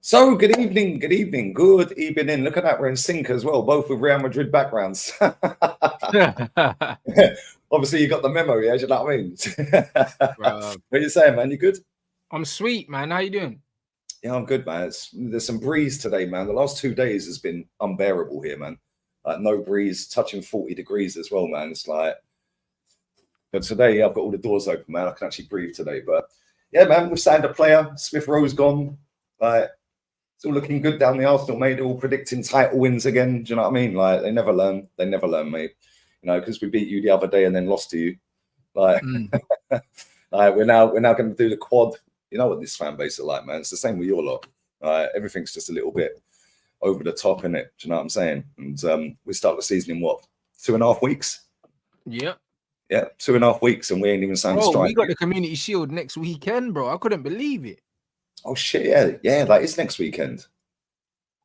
So, good evening. Look at that, we're in sync as well, both with Real Madrid backgrounds. Obviously, you got the memo, yeah? Do you know what I mean? What are you saying, man? You good? I'm sweet, man. How you doing? Yeah, I'm good, man. There's some breeze today, man. The last 2 days has been unbearable here, man. Like, no breeze, touching 40 degrees as well, man. It's like, but today I've got all the doors open, man. I can actually breathe today. But yeah, man, we've signed a player. Smith Rowe's gone. Like, it's all looking good down the Arsenal, mate. They're all predicting title wins again. Do you know what I mean? Like, they never learn. They never learn, mate. You know, because we beat you the other day and then lost to you. Like, like we're now going to do the quad. You know what this fan base are like, man. It's the same with your lot. Everything's just a little bit over the top, innit? Do you know what I'm saying? And we start the season in what, 2.5 weeks? Yeah. Yeah, 2.5 weeks, and we ain't even signed a striker. We got the Community Shield next weekend, bro. I couldn't believe it. Oh shit! Yeah, that is next weekend.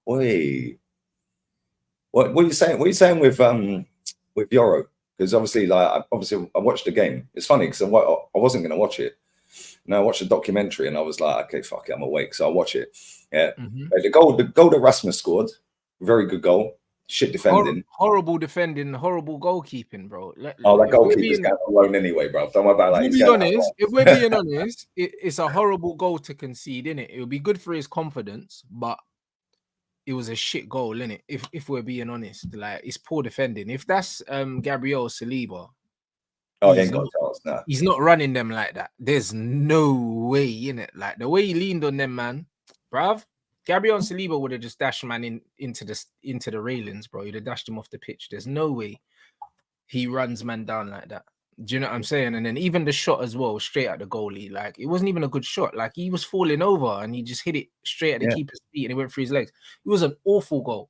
Wait, what are you saying? What are you saying with Yoro? Because obviously, I watched the game. It's funny because I wasn't going to watch it. And I watched a documentary, and I was like, okay, fuck it, I'm awake, so I'll watch it. Yeah, the goal that Rasmus scored, very good goal. Shit defending, horrible defending, horrible goalkeeping, bro. That goalkeeper's going alone anyway, bro. Don't worry about that. If we're being honest, it's a horrible goal to concede, innit? It would be good for his confidence, but it was a shit goal, innit? If we're being honest, like, it's poor defending. If that's Gabriel Saliba, he ain't got a chance, nah. He's not running them like that. There's no way, innit? Like, the way he leaned on them, man, bruv. Gabriel Saliba would have just dashed man into the railings, bro. He'd have dashed him off the pitch. There's no way he runs man down like that. Do you know what I'm saying? And then even the shot as well, straight at the goalie, like, it wasn't even a good shot. Like, he was falling over and he just hit it straight at the keeper's feet and it went through his legs. It was an awful goal.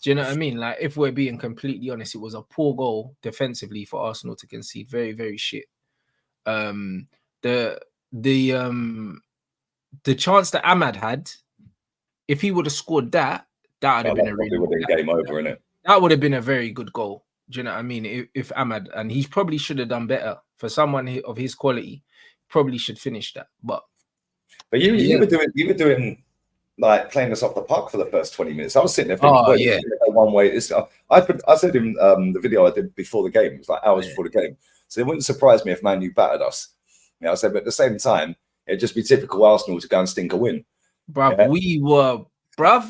Do you know what I mean? Like, if we're being completely honest, it was a poor goal defensively for Arsenal to concede. Very, very shit. The chance that Ahmad had, if he would have scored that would have been a really game over, innit? That would have been a very good goal. Do you know what I mean? If Ahmad, and he probably should have done better for someone of his quality, probably should finish that. But you were doing like playing us off the park for the first 20 minutes. I was sitting there thinking, one way. I said in the video I did before the game, it was like hours before the game. So it wouldn't surprise me if Man U battered us. You know, I said, but at the same time, it'd just be typical Arsenal to go and stink a win. Bruv,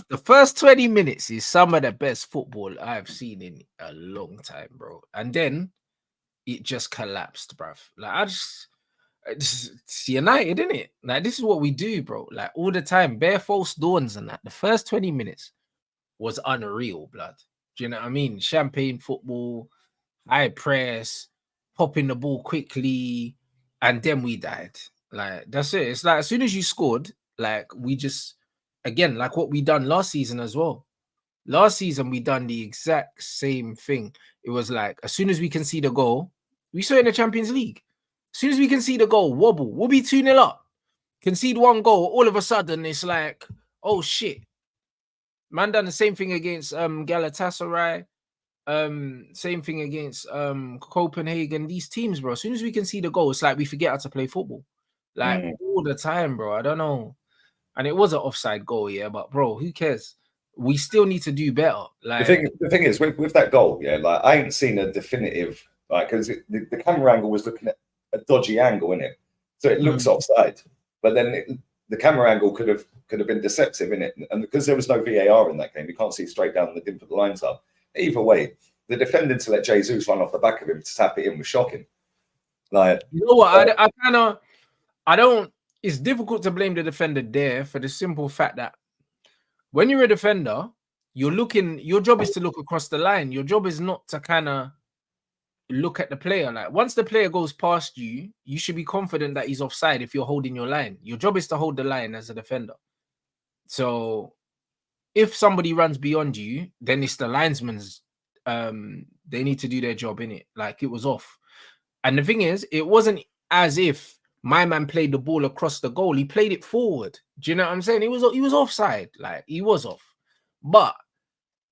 the first 20 minutes is some of the best football I've seen in a long time, bro. And then it just collapsed, bruv. Like, it's United, isn't it? Like, this is what we do, bro. Like, all the time, bare false dawns and that. The first 20 minutes was unreal, blood. Do you know what I mean? Champagne football, high press, popping the ball quickly, and then we died. Like, that's it. It's like, as soon as you scored, like, we just, again, like what we done last season as well. Last season, we done the exact same thing. It was like, as soon as we concede a goal, we saw it in the Champions League. As soon as we concede a goal, wobble, we'll be 2-0 up. Concede one goal, all of a sudden, it's like, oh, shit. Man done the same thing against Galatasaray. Same thing against Copenhagen. These teams, bro, as soon as we concede a goal, it's like we forget how to play football. Like, all the time, bro. I don't know. And it was an offside goal, yeah, but bro, who cares? We still need to do better. Like, the thing is, with that goal, yeah, like, I ain't seen a definitive, like, because the camera angle was looking at a dodgy angle, innit? So it looks offside, but then the camera angle could have been deceptive, innit? And because there was no VAR in that game, you can't see straight down the dimple the lines up. Either way, the defending to let Jesus run off the back of him to tap it in was shocking. Like, you know what? I don't. It's difficult to blame the defender there for the simple fact that when you're a defender, your job is to look across the line. Your job is not to kind of look at the player. Like, once the player goes past you, you should be confident that he's offside if you're holding your line. Your job is to hold the line as a defender. So if somebody runs beyond you, then it's the linesman's, they need to do their job, innit? Like, it was off. And the thing is, it wasn't as if my man played the ball across the goal. He played it forward. Do you know what I'm saying? He was offside. Like, he was off. But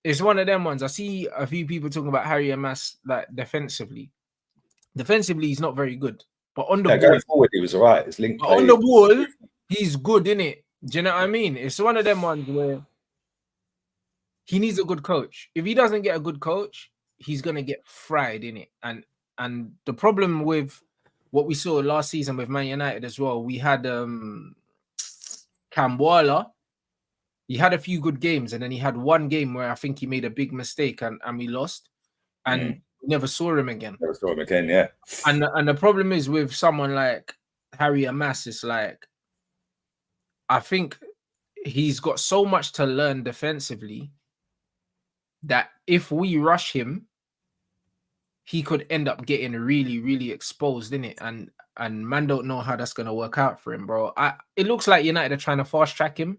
it's one of them ones. I see a few people talking about Harry Amas, like, defensively. Defensively, he's not very good. But on the ball, going forward, he was all right. His link play, on the ball, he's good, innit? Do you know what I mean? It's one of them ones where he needs a good coach. If he doesn't get a good coach, he's gonna get fried in it. And the problem with what we saw last season with Man United as well, we had Cambola. He had a few good games, and then he had one game where I think he made a big mistake and we lost, and we never saw him again. Never saw him again, yeah. And the problem is with someone like Harry Amass, it's like I think he's got so much to learn defensively that if we rush him, he could end up getting really, really exposed in it. And man don't know how that's gonna work out for him, bro. It looks like United are trying to fast track him.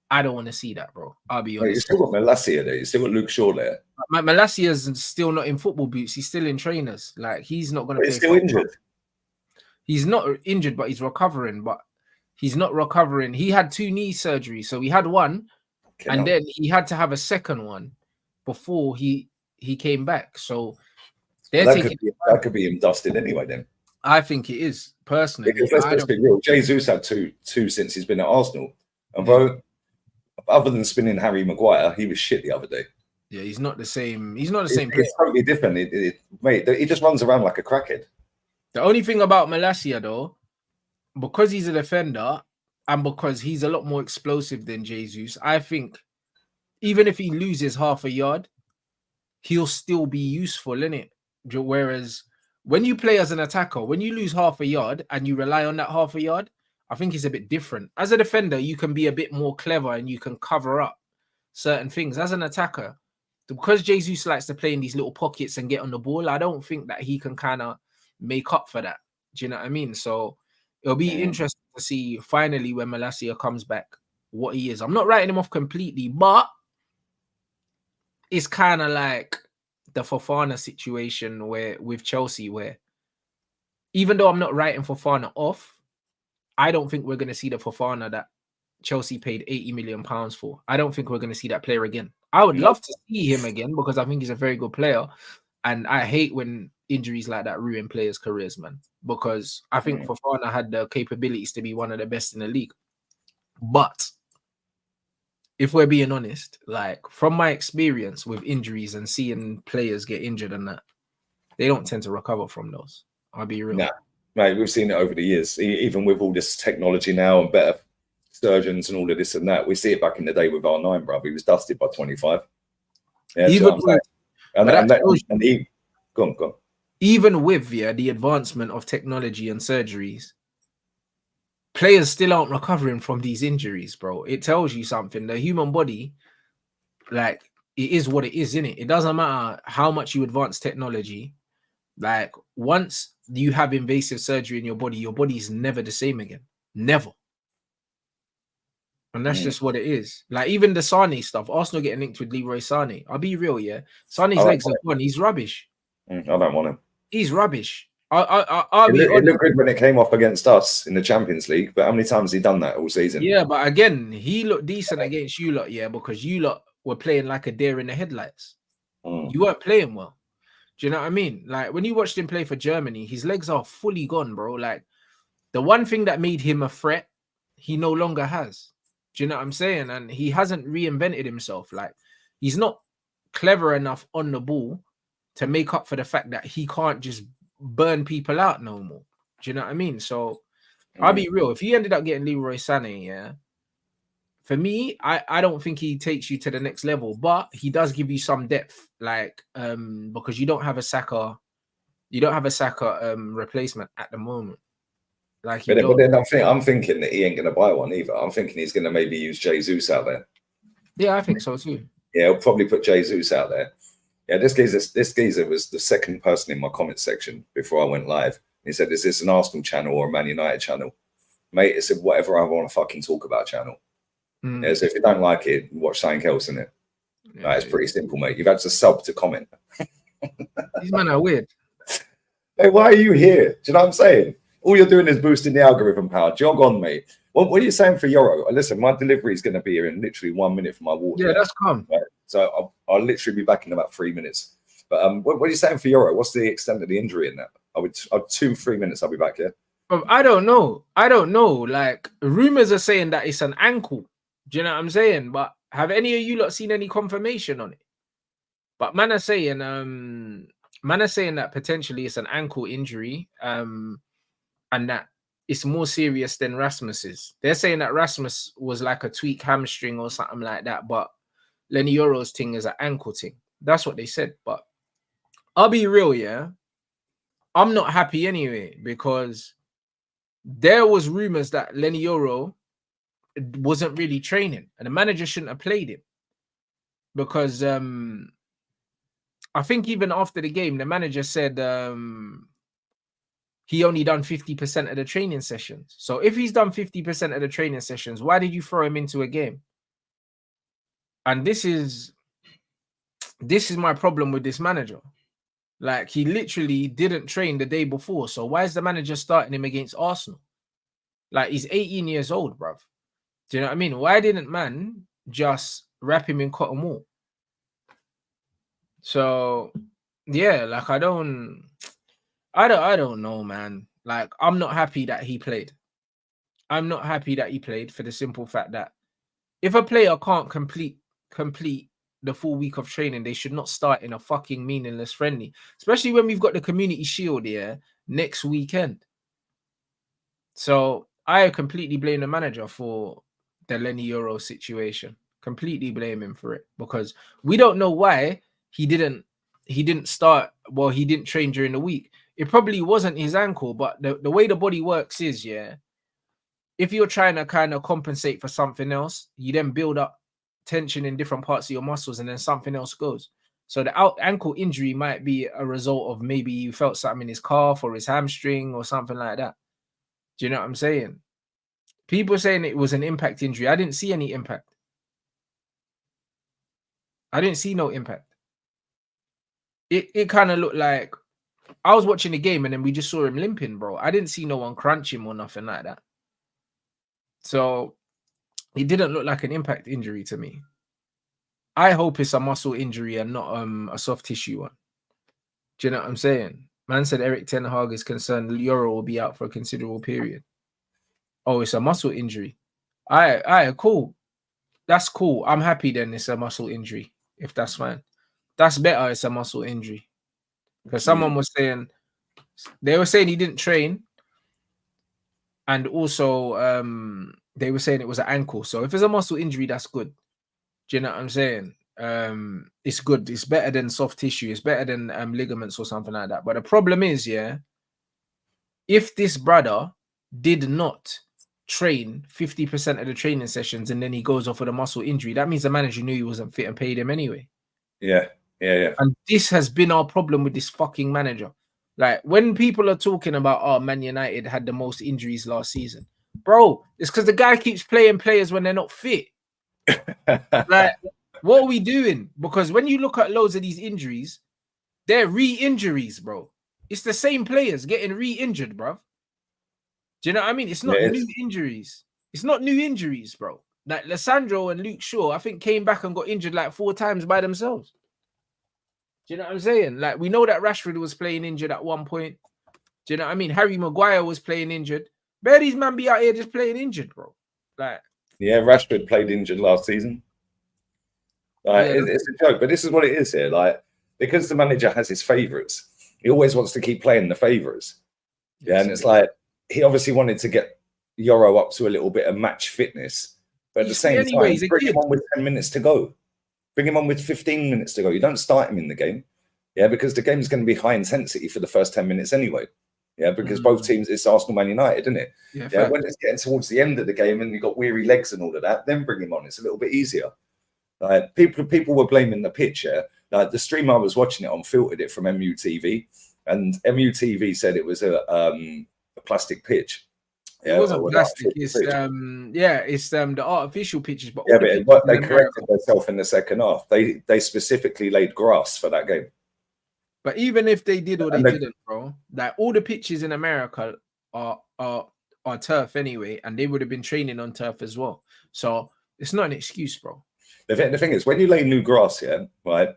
I don't want to see that, bro. I'll be honest. You still got Malacia there. You still got Luke Shaw there. Malacia's still not in football boots. He's still in trainers. Like he's not gonna play. He's still injured. He's not injured, but he's recovering. But he's not recovering. He had 2 knee surgeries, so he had one, and then he had to have a second one before he came back. So that could be him dusted anyway. Then I think it is personally. Because let's be real. Jesus had two since he's been at Arsenal, and bro, other than spinning Harry Maguire, he was shit the other day. Yeah, he's not the same. He's not the same player. It's totally different. Mate, he just runs around like a crackhead. The only thing about Malacia, though, because he's a defender and because he's a lot more explosive than Jesus, I think even if he loses half a yard, he'll still be useful, innit? Whereas when you play as an attacker, when you lose half a yard and you rely on that half a yard, I think it's a bit different. As a defender, you can be a bit more clever and you can cover up certain things. As an attacker, because Jesus likes to play in these little pockets and get on the ball, I don't think that he can kind of make up for that. Do you know what I mean? So it'll be interesting to see finally when Malacia comes back what he is. I'm not writing him off completely, but it's kind of like the Fofana situation where with Chelsea, where even though I'm not writing Fofana off, I don't think we're going to see the Fofana that Chelsea paid £80 million for. I don't think we're going to see that player again. I would love to see him again because I think he's a very good player. And I hate when injuries like that ruin players' careers, man, because I think Fofana had the capabilities to be one of the best in the league. But if we're being honest, like from my experience with injuries and seeing players get injured and that, they don't tend to recover from those. I'll be real. Nah, mate, we've seen it over the years. Even with all this technology now and better surgeons and all of this and that, we see it back in the day with R9, bro. He was dusted by 25. Yeah, even with, go on. Even with the advancement of technology and surgeries, players still aren't recovering from these injuries, bro. It tells you something. The human body, like, it is what it is, innit? It doesn't matter how much you advance technology. Like, once you have invasive surgery in your body is never the same again. Never. And that's just what it is. Like, even the Sané stuff, Arsenal getting linked with Leroy Sané. I'll be real, yeah. Sané's legs are gone. He's rubbish. I don't want him. He's rubbish. It looked good when it came off against us in the Champions League, but how many times has he done that all season? Yeah, but again, he looked decent against you lot, yeah, because you lot were playing like a deer in the headlights. You weren't playing well. Do you know what I mean? Like, when you watched him play for Germany, his legs are fully gone, bro. Like, the one thing that made him a threat, he no longer has. Do you know what I'm saying? And he hasn't reinvented himself. Like, he's not clever enough on the ball to make up for the fact that he can't just burn people out no more. Do you know what I mean? So I'll be real. If he ended up getting Leroy Sané, yeah, for me, I don't think he takes you to the next level, but he does give you some depth, like because you don't have a Saka replacement at the moment. Like, but then I'm thinking that he ain't going to buy one either. I'm thinking he's going to maybe use Jesus out there. Yeah, I think so too. Yeah, he'll probably put Jesus out there. Yeah, this geezer was the second person in my comment section before I went live. He said, "Is this an Arsenal channel or a Man United channel?" Mate, it's a whatever I want to fucking talk about channel. Yeah, so if you don't like it, watch something else, innit? Yeah, it's pretty simple, mate. You've had to sub to comment. These men are weird. Hey, why are you here? Do you know what I'm saying? All you're doing is boosting the algorithm power. Jog on, mate. What are you saying for Yoro? Listen, my delivery is going to be here in literally 1 minute for my water. Yeah, that's calm. Right? So I'll literally be back in about 3 minutes. But what are you saying for Yoro? What's the extent of the injury in that? 2-3 minutes. I'll be back here. But I don't know. I don't know. Like rumors are saying that it's an ankle. Do you know what I'm saying? But have any of you lot seen any confirmation on it? But man are saying that potentially it's an ankle injury, and that it's more serious than Rasmus's. They're saying that Rasmus was like a tweak hamstring or something like that, but Lenny Yoro's thing is an ankle thing. That's what they said. But I'll be real, yeah. I'm not happy anyway because there was rumors that Lenny Yoro wasn't really training and the manager shouldn't have played him because I think even after the game, the manager said he only done 50% of the training sessions. So if he's done 50% of the training sessions, why did you throw him into a game? And this is my problem with this manager. Like, he literally didn't train the day before. So why is the manager starting him against Arsenal? Like, he's 18 years old, bruv. Do you know what I mean? Why didn't man just wrap him in cotton wool? So, yeah, like, I don't know, man. Like, I'm not happy that he played. I'm not happy that he played for the simple fact that if a player can't complete the full week of training, they should not start in a fucking meaningless friendly, especially when we've got the Community Shield here next weekend. So I completely blame the manager for the Lenny Yoro situation. Completely blame him for it because we don't know why he didn't start. Well, he didn't train during the week. It probably wasn't his ankle, but the way the body works is, yeah, if you're trying to kind of compensate for something else, you then build up tension in different parts of your muscles and then something else goes. So the ankle injury might be a result of maybe you felt something in his calf or his hamstring or something like that. Do you know what I'm saying? People saying it was an impact injury. I didn't see any impact. I didn't see no impact. It kind of looked like I was watching the game and then we just saw him limping, bro. I didn't see no one crunch him or nothing like that. So it didn't look like an impact injury to me. I hope it's a muscle injury and not a soft tissue one. Do you know what I'm saying? Man said Eric Ten Hag is concerned Yoro will be out for a considerable period. Oh, it's a muscle injury. All right, cool. That's cool. I'm happy then it's a muscle injury, if that's fine. That's better, it's a muscle injury. Because someone was saying, they were saying he didn't train. And also, they were saying it was an ankle. So if it's a muscle injury, that's good. Do you know what I'm saying? It's good. It's better than soft tissue. It's better than ligaments or something like that. But the problem is, yeah, if this brother did not train 50% of the training sessions and then he goes off with a muscle injury, that means the manager knew he wasn't fit and paid him anyway. Yeah. And this has been our problem with this fucking manager. Like, when people are talking about, oh, Man United had the most injuries last season, bro, it's because the guy keeps playing players when they're not fit. Like, what are we doing? Because when you look at loads of these injuries, they're re-injuries, bro. It's the same players getting re-injured, bro. Do you know what I mean? It's not new injuries. It's not new injuries, bro. Like Lissandro and Luke Shaw, I think, came back and got injured like 4 times by themselves. Do you know what I'm saying? Like, we know that Rashford was playing injured at one point. Do you know what I mean? Harry Maguire was playing injured. Where these man be out here just playing injured, bro? Like, yeah, Rashford played injured last season. Like, yeah, it's a joke, but this is what it is here. Like, because the manager has his favourites, he always wants to keep playing the favourites. Yeah, and it's like he obviously wanted to get Yoro up to a little bit of match fitness, but at the same time, bring him on with 10 minutes to go. Bring him on with 15 minutes to go. You don't start him in the game, yeah, because the game is going to be high intensity for the first 10 minutes anyway. Yeah, because both teams, it's Arsenal, Man United, isn't it? Yeah, when it's getting towards the end of the game and you've got weary legs and all of that, then bring him on. It's a little bit easier. Like, people were blaming the pitch. Yeah, like the stream I was watching it on filtered it from MUTV, and MUTV said it was a plastic pitch. Yeah, it wasn't plastic. It's it's the artificial pitches. But yeah, but they corrected themselves in the second half. They specifically laid grass for that game. But even if they did or they didn't, bro, like all the pitches in America are turf anyway, and they would have been training on turf as well. So it's not an excuse, bro. The thing is, when you lay new grass, yeah, right,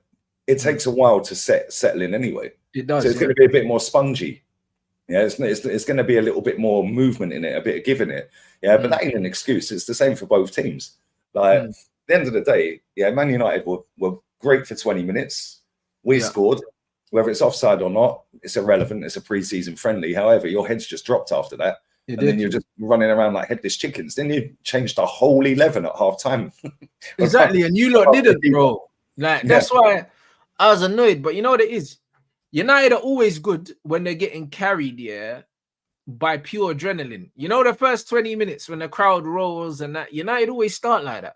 it takes a while to settle in anyway. It does. So it's going to be a bit more spongy. Yeah, it's going to be a little bit more movement in it, a bit of giving it. Yeah, but that ain't an excuse. It's the same for both teams. Like at the end of the day, yeah, Man United were great for 20 minutes. We scored. Whether it's offside or not, it's irrelevant. It's a pre-season friendly. However, your head's just dropped after that. Then you're just running around like headless chickens. Then you changed the whole 11 at half time. Exactly. And you lot didn't, bro. Like, that's why I was annoyed. But you know what it is? United are always good when they're getting carried, by pure adrenaline. You know, the first 20 minutes when the crowd rolls and that, United always start like that.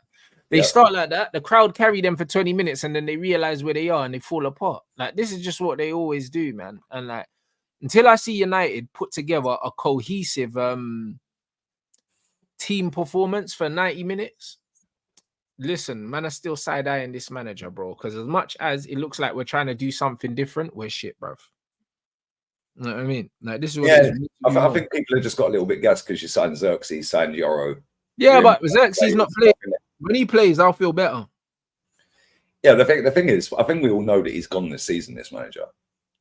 They start like that. The crowd carry them for 20 minutes and then they realize where they are and they fall apart. Like, this is just what they always do, man. And like, until I see United put together a cohesive team performance for 90 minutes, listen, man, I'm still side-eyeing this manager, bro. Because as much as it looks like we're trying to do something different, we're shit, bro. You know what I mean? Like, this is what it is. I think people have just got a little bit gassed because you signed Xerxes, signed Yoro. Yeah, but Xerxes not playing. When he plays, I'll feel better. Yeah, the thing is, I think we all know that he's gone this season, this manager.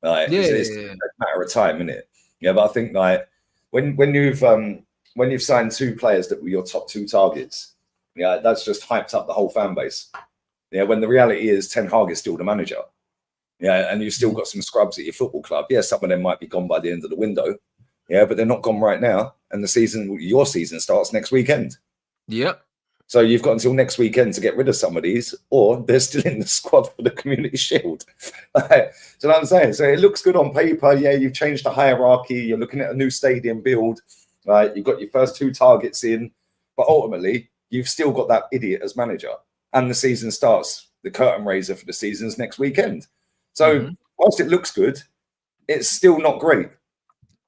Like, it's a matter of time, isn't it? Yeah, but I think like when you've signed two players that were your top two targets, yeah, that's just hyped up the whole fan base. Yeah, when the reality is Ten Hag is still the manager. Yeah, and you've still got some scrubs at your football club. Yeah, some of them might be gone by the end of the window. Yeah, but they're not gone right now. And your season starts next weekend. Yep. So you've got until next weekend to get rid of some of these, or they're still in the squad for the Community Shield. So you know what I'm saying? So it looks good on paper. Yeah, you've changed the hierarchy. You're looking at a new stadium build. Right? You've got your first two targets in. But ultimately, you've still got that idiot as manager. And the season starts. The curtain raiser for the season's next weekend. So whilst it looks good, it's still not great.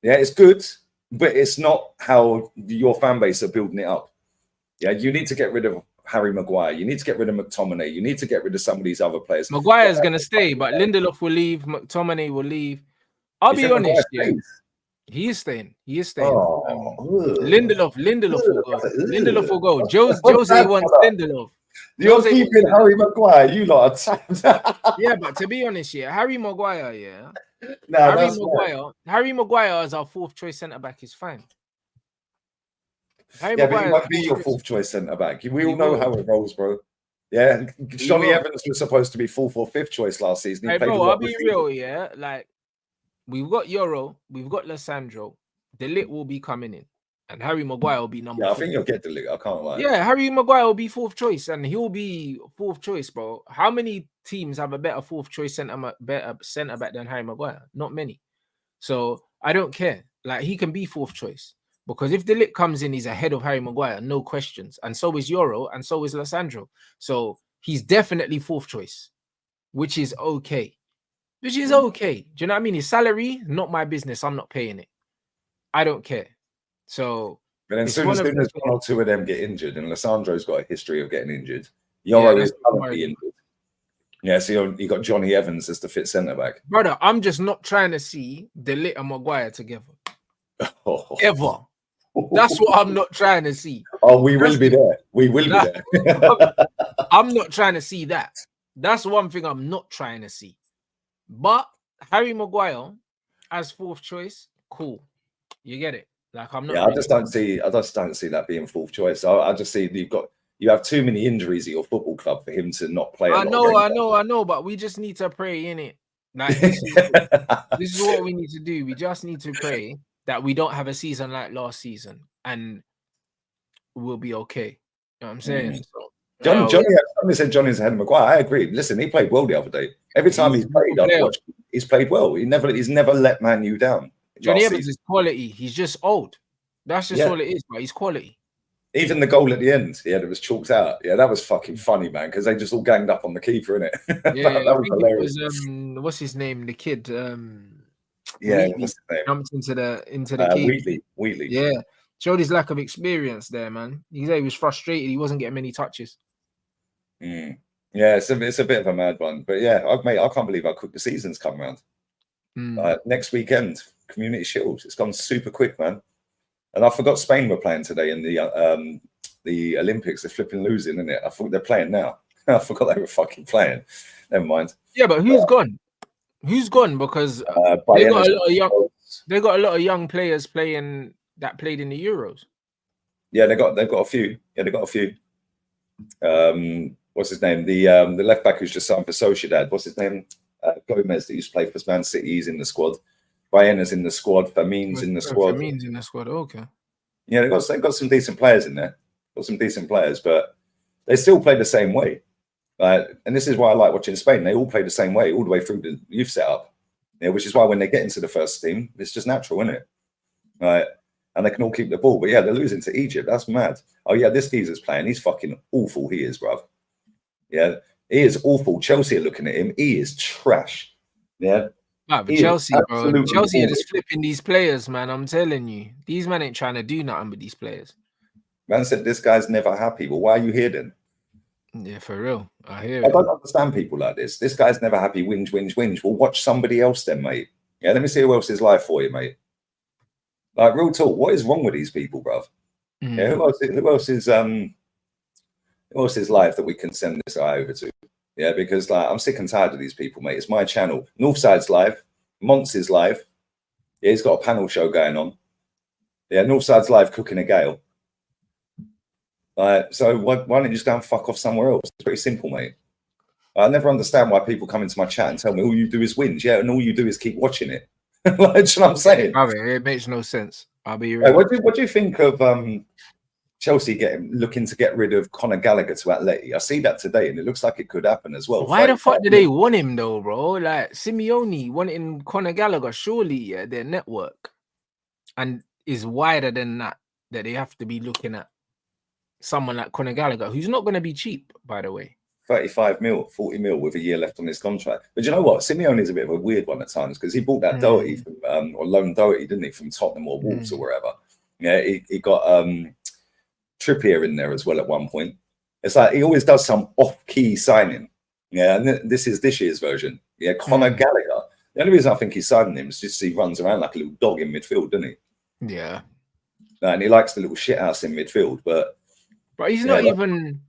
Yeah, it's good, but it's not how your fan base are building it up. Yeah, you need to get rid of Harry Maguire. You need to get rid of McTominay. You need to get rid of some of these other players. Maguire's going to stay, but Lindelof will leave. McTominay will leave. I'll be honest. He is staying. He is staying. Lindelof will go. Lindelof will go. Jose wants Lindelof. You're keeping Harry Maguire. You lot are yeah, but to be honest, Harry Maguire, Harry Maguire as our fourth choice centre back is fine. But he might be your fourth choice centre back. We all know how it rolls, bro. Yeah, Johnny Evans was supposed to be fourth or fifth choice last season. Hey, bro, I'll be real, like we've got Yoro, we've got Lissandro. De Ligt will be coming in, and Harry Maguire will be number. Yeah, I think you'll get De Ligt. I can't lie. Yeah, Harry Maguire will be fourth choice, and he'll be fourth choice, bro. How many teams have a better fourth choice centre back than Harry Maguire? Not many. So I don't care. Like, he can be fourth choice. Because if De Ligt comes in, he's ahead of Harry Maguire, no questions. And so is Yoro, and so is Lissandro. So he's definitely fourth choice, which is okay. Do you know what I mean? His salary, not my business. I'm not paying it. I don't care. So, but then soon as one or two of them get injured, and Lissandro's got a history of getting injured, Yoro is currently injured. Yeah, so you got Johnny Evans as the fit centre back. Brother, I'm just not trying to see De Ligt and Maguire together. Ever. That's what I'm not trying to see. Oh, we will be there. We will be there. I'm not trying to see that. That's one thing I'm not trying to see. But Harry Maguire as fourth choice, cool. You get it? Like, I'm not. Yeah, I just don't see that being fourth choice. I just see you have too many injuries at your football club for him to not play. I know, but we just need to pray, innit? Like, this is what we need to do. We just need to pray that we don't have a season like last season, and we'll be okay. You know what I'm saying? So, Johnny said Johnny's ahead of Maguire. I agree. Listen, he played well the other day. Every time he's played, he's played well. He's never let Man U down. Johnny Evans is quality. He's just old. That's just all it is, but he's quality. Even the goal at the end, that was chalked out. Yeah, that was fucking funny, man, because they just all ganged up on the keeper, innit? that was hilarious. What's his name? The kid. What's his name? Jumped into the key. Wheatley. Yeah, showed his lack of experience there, man. He was frustrated. He wasn't getting many touches. Yeah, it's a bit of a mad one, but yeah, I can't believe how quick the season's come around. Next weekend, Community Shield. It's gone super quick, man. And I forgot Spain were playing today in the Olympics. They're flipping losing, isn't it? I thought they're playing now. I forgot they were fucking playing. Never mind. Yeah, but who's gone? Who's gone? Because they got a lot of young. They got a lot of young players played in the Euros. Yeah, they've got a few. Yeah, they've got a few. What's his name? The left back who's just signed for Sociedad. What's his name? Gomez that used to play for Man City. He's in the squad. Bayena's in the squad. Firmin's in the squad. Firmin's in the squad. Okay. Yeah, they've got some decent players in there. Got some decent players, but they still play the same way. And this is why I like watching Spain. They all play the same way all the way through the youth setup. Yeah, which is why when they get into the first team, it's just natural, isn't it? Right. And they can all keep the ball. But yeah, they're losing to Egypt. That's mad. Oh yeah, this geezer's playing. He's fucking awful. He is, bruv. Yeah, he is awful. Chelsea are looking at him. He is trash. Yeah. But Chelsea, bro. Chelsea are just flipping these players, man. I'm telling you. These men ain't trying to do nothing with these players. Man said this guy's never happy. Well, why are you here then? Yeah, for real. I hear I it. don't understand people like this. This guy's never happy. Whinge, whinge, whinge. Well, watch somebody else then, mate. Yeah, let me see who else is live for you, mate. Like, real talk. What is wrong with these people, bruv? Yeah, who else is live that we can send this guy over to? Yeah, because like I'm sick and tired of these people, mate. It's my channel. Northside's live. Monts is live. Yeah, he's got a panel show going on. Yeah, Northside's live cooking a gale. So why don't you just go and fuck off somewhere else? It's pretty simple, mate. I never understand why people come into my chat and tell me all you do is whinge, yeah, and all you do is keep watching it. Like, you know what I'm saying? It makes no sense. I'll be real. What do you think of Chelsea looking to get rid of Conor Gallagher to Atleti? I see that today, and it looks like it could happen as well. Why the fuck do they want him though, bro? Like Simeone wanting Conor Gallagher, surely, yeah, their network and is wider than that they have to be looking at someone like Conor Gallagher, who's not going to be cheap, by the way. 35 mil, 40 mil with a year left on his contract. But you know what? Simeone is a bit of a weird one at times because he bought that Doherty from, or loaned Doherty, didn't he, from Tottenham or Wolves or wherever. Yeah, he got Trippier in there as well at one point. It's like he always does some off-key signing. Yeah, and this is this year's version. Yeah, Conor Gallagher. The only reason I think he's signing him is just he runs around like a little dog in midfield, doesn't he? Yeah. And he likes the little shit house in midfield, but he's not even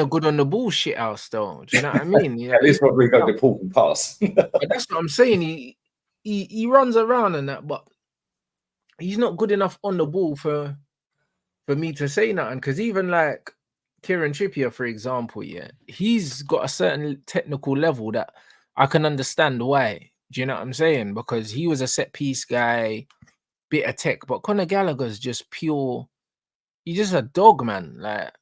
a good on the ball shit house though. Do you know what I mean? Yeah, at least Rodrigo de Paul can pass. But that's what I'm saying. He runs around and that, but he's not good enough on the ball for me to say nothing. Because even like Kieran Trippier, for example, yeah, he's got a certain technical level that I can understand why. Do you know what I'm saying? Because he was a set piece guy, bit of tech, but Conor Gallagher's just pure. He's just a dog, man. Like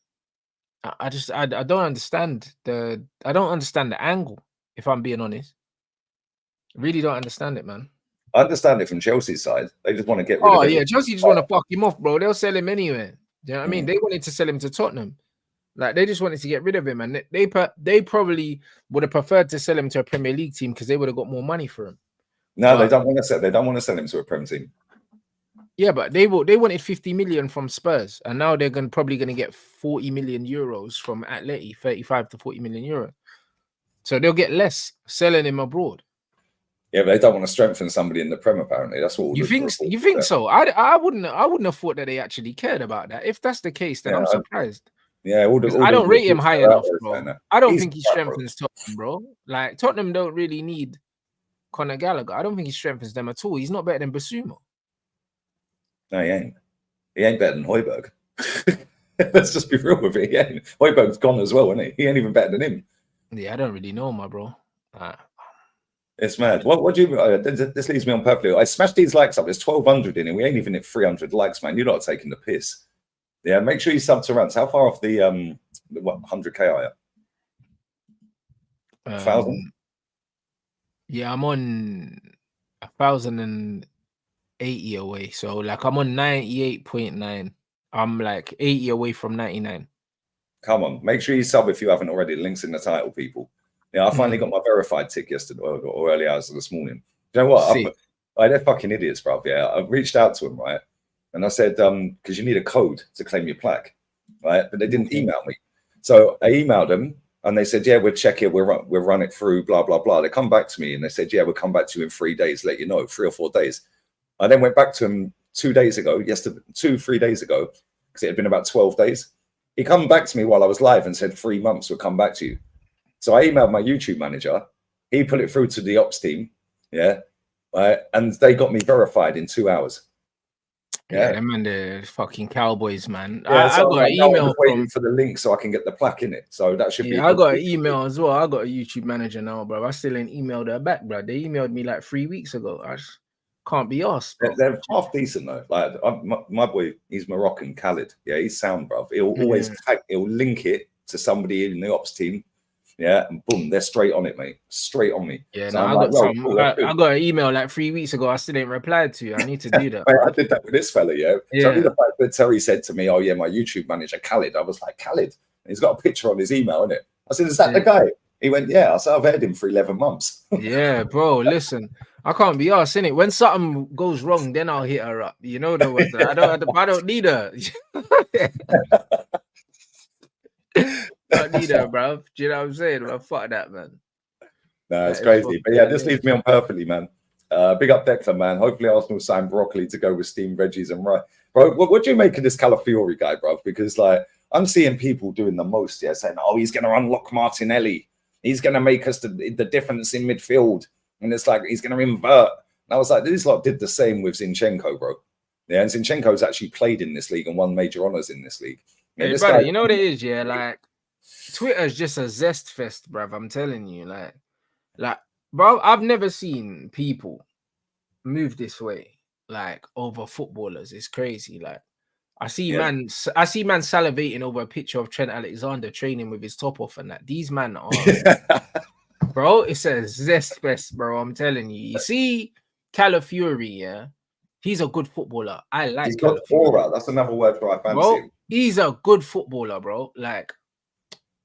I don't understand the angle, if I'm being honest. I really don't understand it, man. I understand it from Chelsea's side. They just want to get rid of him. Yeah, Chelsea just want to fuck him off, bro. They'll sell him anyway. Do you know what I mean? They wanted to sell him to Tottenham. Like they just wanted to get rid of him, and they probably would have preferred to sell him to a Premier League team because they would have got more money for him. No, they don't want to sell. They don't want to sell him to a Premier team. Yeah, but they wanted 50 million from Spurs, and now they're probably going to get 40 million euros from Atleti, 35 to 40 million euros. So they'll get less selling him abroad. Yeah, but they don't want to strengthen somebody in the Prem. Apparently, that's what you think. You think so? I wouldn't have thought that they actually cared about that. If that's the case, then I'm surprised. Yeah, I don't rate him high enough, bro. I don't think he strengthens Tottenham, bro. Like Tottenham don't really need Conor Gallagher. I don't think he strengthens them at all. He's not better than Basuma. No, he ain't. He ain't better than Højbjerg. Let's just be real with it. He ain't. Højbjerg's gone as well, isn't he? He ain't even better than him. Yeah, I don't really know, my bro. It's mad. What do you? This leads me on perfectly. I smashed these likes up. There's 1,200 in it. We ain't even at 300 likes, man. You're not taking the piss. Yeah, make sure you sub to Rants. How far off the 100k are you? 1,000? Yeah, I'm on 1,080 away. So like I'm on 98.9. I'm like 80 away from 99. Come on, make sure you sub if you haven't already. Links in the title, people. Yeah, I finally got my verified tick yesterday or early hours of this morning. You know what? They're fucking idiots, bro. Yeah, I reached out to them, right? And I said, because you need a code to claim your plaque, right? But they didn't email me. So I emailed them and they said, yeah, we'll check it. We'll run it through, blah, blah, blah. They come back to me and they said, yeah, we'll come back to you in 3 days, let you know, 3 or 4 days. I then went back to him 2 days ago, 3 days ago, because it had been about 12 days. He come back to me while I was live and said 3 months will come back to you. So I emailed my YouTube manager. He put it through to the ops team. Yeah. right? And they got me verified in 2 hours. Yeah, them and the fucking Cowboys, man. Yeah, I got an now I'm email just waiting from. for the link so I can get the plaque in it. So that should be. Yeah, I got an email as well. I got a YouTube manager now, bro. I still ain't emailed her back, bro. They emailed me like 3 weeks ago. I just can't be asked, bro. They're half decent though. Like my boy, he's Moroccan, Khalid. Yeah, he's sound, bro. He'll always he'll link it to somebody in the ops team. Yeah, and boom, they're straight on it, mate. Straight on me. Yeah, so no, I'm I like, got some. cool, I got an email like 3 weeks ago. I still ain't replied to. I need to do that. Mate, I did that with this fella, yeah. Yeah. So only the fact that Terry said to me, "Oh yeah, my YouTube manager Khalid." I was like, "Khalid," and he's got a picture on his email, isn't it? I said, "Is that the guy?" He went, "Yeah." I said, "I've had him for 11 months." Yeah, bro. Listen, I can't be arsed, innit? When something goes wrong, then I'll hit her up. You know the ones that I don't need her. I don't need her, bro. Do you know what I'm saying? Well, fuck that, man. No, it's crazy. But yeah, this leaves me on perfectly, man. Big up Declan, man. Hopefully Arsenal sign broccoli to go with steamed veggies and rice. Bro, what do you make of this Calafiori guy, bro? Because like I'm seeing people doing the most, yeah, saying, "Oh, he's gonna unlock Martinelli. He's gonna make us the difference in midfield." And it's like he's gonna invert. And I was like, this lot did the same with Zinchenko, bro. Yeah, and Zinchenko's actually played in this league and won major honors in this league. Hey, this brother, guy, you know what it is, yeah? Like Twitter's just a zest fest, bruv. I'm telling you, like, bro, I've never seen people move this way, like over footballers. It's crazy. Like, I see man salivating over a picture of Trent Alexander training with his top off and that. These man are, bro. It's a zest fest, bro. I'm telling you. You see, Calafiori, yeah, he's a good footballer. I like. He's got aura. That's another word for I fancy him. He's a good footballer, bro. Like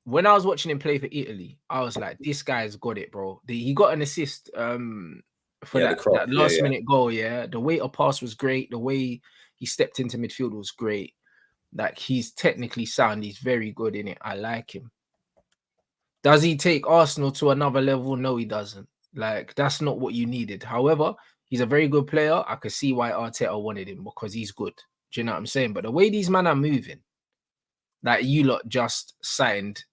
when I was watching him play for Italy, I was like, this guy's got it, bro. He got an assist for that last minute goal. Yeah, the way a pass was great. The way he stepped into midfield was great. Like he's technically sound. He's very good in it. I like him. Does he take Arsenal to another level? No, he doesn't. Like that's not what you needed. However, he's a very good player. I could see why Arteta wanted him because he's good. Do you know what I'm saying? But the way these men are moving, like you lot just signed,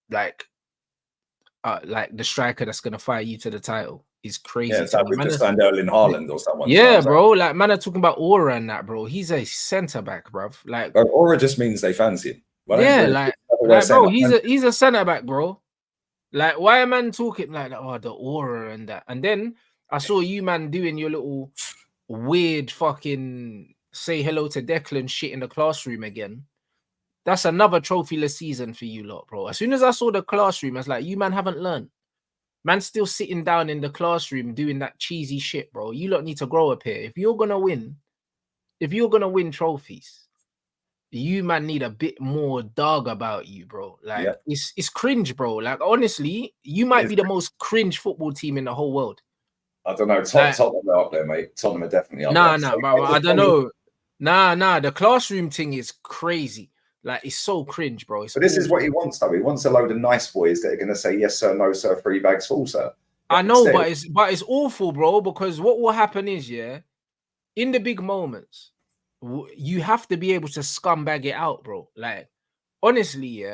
like the striker that's gonna fire you to the title is crazy. Yeah, it's like we just signed Erling Haaland or someone. Yeah, bro. Like man are talking about aura and that, bro. He's a centre back, bro. Like aura just means they fancy him. Yeah, like bro, he's a centre back, bro. Like why a man talking like that? Oh, the aura and that. And then I saw you man doing your little weird fucking say hello to Declan shit in the classroom again. That's another trophyless season for you lot, bro. As soon as I saw the classroom, I was like, you man haven't learned. Man still sitting down in the classroom doing that cheesy shit, bro. You lot need to grow up here. If you're gonna win trophies, you man need a bit more dog about you, bro. Like it's cringe, bro. Like honestly, you might be the most cringe football team in the whole world. I don't know. Tottenham are up there, mate. Tottenham are definitely up there. Bro, I don't know. Nah. The classroom thing is crazy. Like it's so cringe, bro. But this is what he wants, though. He wants a load of nice boys that are going to say yes sir, no sir, 3 bags full, sir. I know, but it's awful, bro. Because what will happen is, in the big moments, you have to be able to scumbag it out, bro. Like honestly,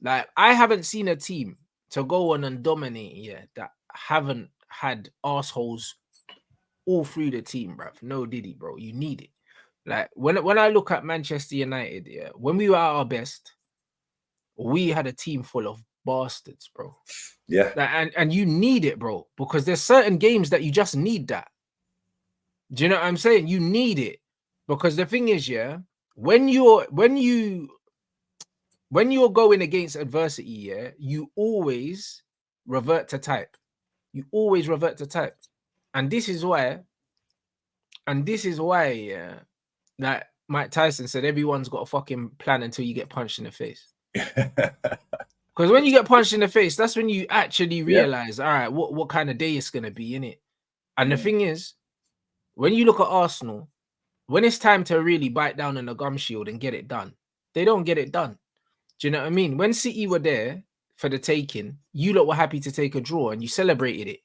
like I haven't seen a team to go on and dominate, that haven't had assholes all through the team, bro. No diddy, bro. You need it. Like when I look at Manchester United, when we were at our best, we had a team full of bastards, bro. Yeah. Like, and you need it, bro, because there's certain games that you just need that. Do you know what I'm saying? You need it. Because the thing is, when you're going against adversity, you always revert to type. You always revert to type. And this is why, like Mike Tyson said, everyone's got a fucking plan until you get punched in the face. Because when you get punched in the face, that's when you actually realize, all right, what kind of day it's gonna be, innit? And the thing is, when you look at Arsenal, when it's time to really bite down on the gum shield and get it done, they don't get it done. Do you know what I mean? When City were there for the taking, you lot were happy to take a draw and you celebrated it.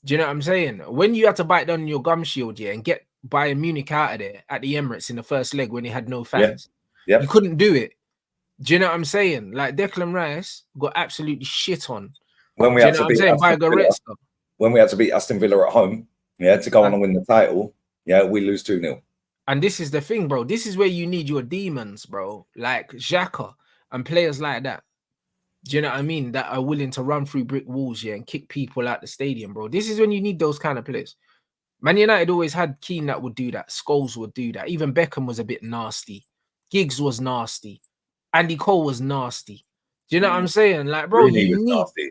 Do you know what I'm saying? When you had to bite down on your gum shield, and get Bayern Munich out of there at the Emirates in the first leg when they had no fans, you couldn't do it. Do you know what I'm saying? Like Declan Rice got absolutely shit on. When we had to beat Aston Villa at home, Yeah, to go on and win the title. Yeah, we lose 2-0. And this is the thing, bro. This is where you need your demons, bro. Like Xhaka and players like that. Do you know what I mean? That are willing to run through brick walls, yeah, and kick people out the stadium, bro. This is when you need those kind of players. Man United always had Keane that would do that. Scholes would do that. Even Beckham was a bit nasty. Giggs was nasty. Andy Cole was nasty. Do you know what I'm saying? Like, bro,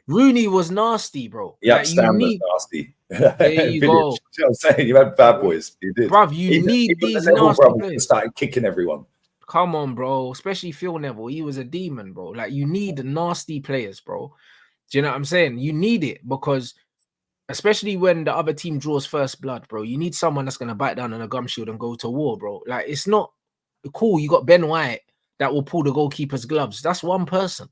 Rooney was nasty, bro. Yeah, like, Stan was nasty. There you go. You know what I'm saying? You had bad boys. You did. Bruv, you need these nasty players. Started kicking everyone. Come on, bro. Especially Phil Neville. He was a demon, bro. Like, you need nasty players, bro. Do you know what I'm saying? You need it because, especially when the other team draws first blood, bro, you need someone that's going to bite down on a gum shield and go to war, bro. Like, it's not cool. You got Ben White that will pull the goalkeeper's gloves. That's one person.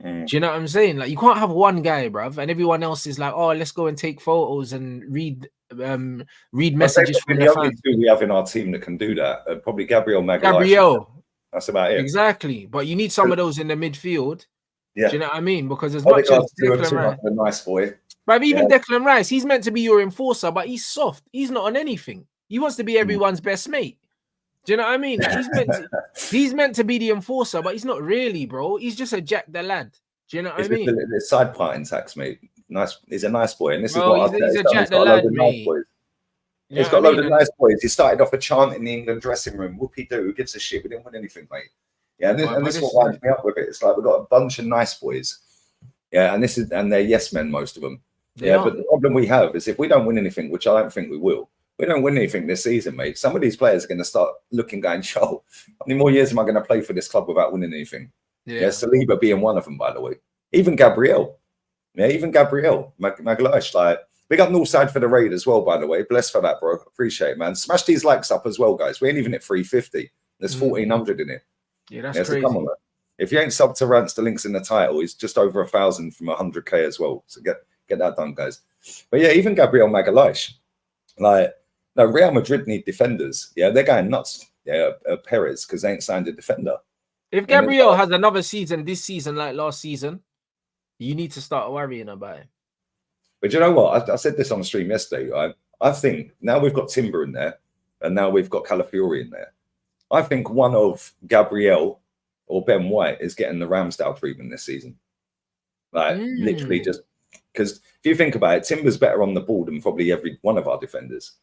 Do you know what I'm saying? Like, you can't have one guy, bruv, and everyone else is like, oh, let's go and take photos and read messages from the only two we have in our team that can do that. Probably Gabriel Magalhaes. Gabriel. That's about it. Exactly. But you need some of those in the midfield. Yeah. Do you know what I mean? Because as much as Declan Rice, a nice boy. But even Declan Rice, he's meant to be your enforcer, but he's soft. He's not on anything. He wants to be everyone's best mate. Do you know what I mean? Like, he's meant to be the enforcer, but he's not really, bro. He's just a Jack the lad. Do you know what I mean? The side parting tax, mate. Nice. He's a nice boy, and this is what he's a Jack the lad, mate. He's got a load of nice boys. He started off a chant in the England dressing room. Whoopie doo. Who gives a shit? We didn't win anything, mate. Yeah, and this is what winds me up with it. It's like we've got a bunch of nice boys. Yeah, and they're yes men, most of them. But the problem we have is if we don't win anything, which I don't think we will. We don't win anything this season, mate. Some of these players are going to start looking, going, "Yo, how many more years am I going to play for this club without winning anything?" Yeah, Saliba being one of them, by the way. Even Gabriel. Yeah, even Gabriel Magalhaes. Like, big up Northside for the raid as well, by the way. Bless for that, bro. Appreciate it, man. Smash these likes up as well, guys. We ain't even at 350. There's 1,400 in it. Yeah, that's crazy. So come on, man. If you ain't subbed to Rants, the link's in the title. He's just over 1,000 from 100k as well. So get that done, guys. But yeah, even Gabriel Magalhaes. Like, no, Real Madrid need defenders. Yeah, they're going nuts. Yeah, Perez, because they ain't signed a defender. If Gabriel has another season this season like last season, you need to start worrying about it. But you know what? I said this on the stream yesterday. Right? I think now we've got Timber in there, and now we've got Calafiori in there. I think one of Gabriel or Ben White is getting the Ramsdale treatment this season. Like, literally just because if you think about it, Timber's better on the ball than probably every one of our defenders.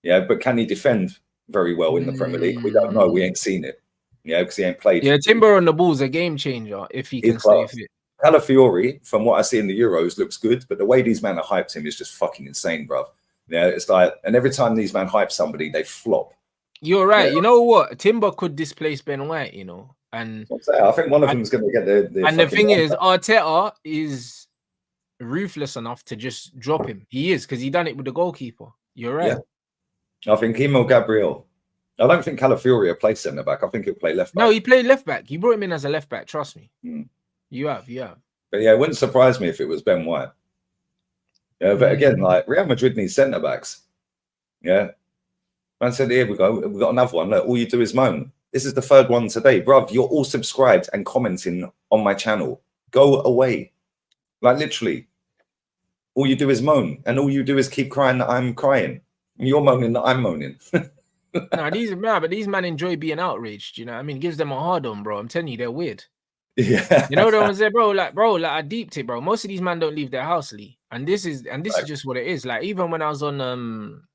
Yeah, but can he defend very well in the Premier League? We don't know. We ain't seen it. Yeah, because he ain't played. Yeah, Timber on the ball's a game changer if he can stay fit. Calafiori, from what I see in the Euros, looks good, but the way these men are hyped him is just fucking insane, bruv. Yeah, it's like, and every time these men hype somebody, they flop. You're right. Yeah. You know what? Timber could displace Ben White, you know, and I think one of them is going to get the and the thing is, Arteta is ruthless enough to just drop him. He is, because he done it with the goalkeeper. You're right. Yeah. I think him or Gabriel. I don't think Calafiori will play centre back. I think he'll play left back. No, he played left back. You brought him in as a left back. Trust me. You have. But yeah, it wouldn't surprise me if it was Ben White. Yeah, but again, like, Real Madrid needs centre backs. Yeah. Man said, here we go. We've got another one. Look, all you do is moan. This is the third one today. Bruv, you're all subscribed and commenting on my channel. Go away. Like, literally. All you do is moan. And all you do is keep crying that I'm crying. You're moaning that I'm moaning. But these men enjoy being outraged. You know what I mean? It gives them a hard on, bro. I'm telling you, they're weird. Yeah. You know what I was there, bro? Like, I deeped it, bro. Most of these men don't leave their house, Lee. And this is just what it is. Like, even when I was on